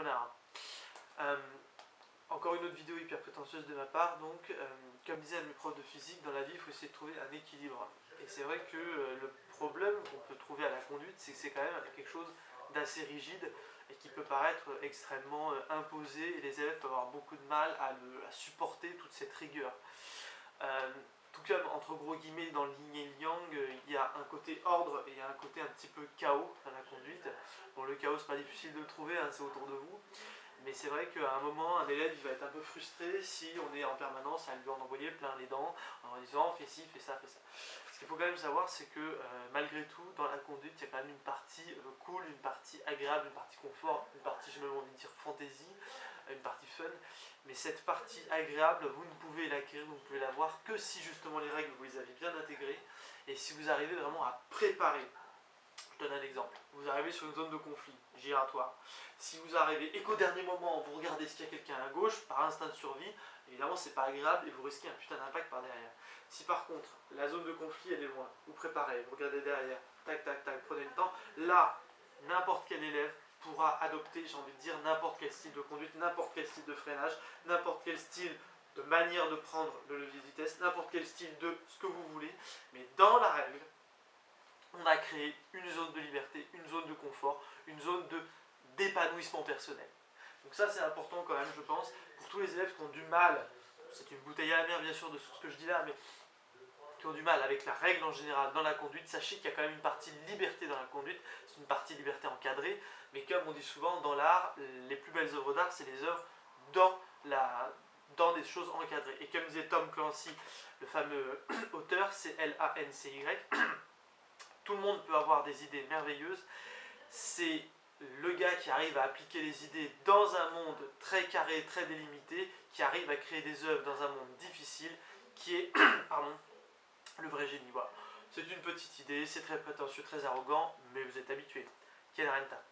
Voilà. Encore une autre vidéo hyper prétentieuse de ma part, donc comme disait un de mes profs de physique, dans la vie il faut essayer de trouver un équilibre. Et c'est vrai que le problème qu'on peut trouver à la conduite, c'est que c'est quand même quelque chose d'assez rigide et qui peut paraître extrêmement imposé, et les élèves peuvent avoir beaucoup de mal à supporter toute cette rigueur. Tout comme entre gros guillemets dans le yin et le yang, il y a un côté ordre et il y a un côté un petit peu chaos dans la conduite. Bon, le chaos c'est pas difficile de le trouver, hein, c'est autour de vous. Mais c'est vrai qu'à un moment, un élève il va être un peu frustré si on est en permanence à lui en envoyer plein les dents en disant fais ci, fais ça, fais ça. Ce qu'il faut quand même savoir, c'est que malgré tout, dans la conduite, il y a quand même une partie cool, une partie agréable, une partie confort, une partie, j'ai même envie de dire, fantaisie, une partie fun. Mais cette partie agréable, vous ne pouvez l'acquérir, vous ne pouvez l'avoir que si justement les règles, vous les avez bien intégrées et si vous arrivez vraiment à préparer. Je donne un exemple. Vous arrivez sur une zone de conflit giratoire. Si vous arrivez et qu'au dernier moment, vous regardez s'il y a quelqu'un à gauche, par instinct de survie, évidemment, c'est pas agréable et vous risquez un putain d'impact par derrière. Si par contre, la zone de conflit, elle est loin, vous préparez, vous regardez derrière, tac, tac, tac, prenez le temps, là, n'importe quel élève pourra adopter, j'ai envie de dire, n'importe quel style de conduite, n'importe quel style de freinage, n'importe quel style de manière de prendre le levier de vitesse, n'importe quel style de ce que vous voulez, mais dans la règle, on a créé une zone de liberté, une zone de confort, une zone d'épanouissement personnel. Donc ça c'est important quand même, je pense, pour tous les élèves qui ont du mal, c'est une bouteille à la mer bien sûr de ce que je dis là, mais qui ont du mal avec la règle en général dans la conduite, sachez qu'il y a quand même une partie liberté dans la conduite, c'est une partie liberté encadrée, mais comme on dit souvent dans l'art, les plus belles œuvres d'art, c'est les œuvres dans des choses encadrées. Et comme disait Tom Clancy, le fameux auteur, c'est L-A-N-C-Y, tout le monde peut avoir des idées merveilleuses, c'est le gars qui arrive à appliquer les idées dans un monde très carré, très délimité, qui arrive à créer des œuvres dans un monde difficile, qui est pardon, le vrai génie. Voilà. C'est une petite idée, c'est très prétentieux, très arrogant, mais vous êtes habitués. Quelle renta.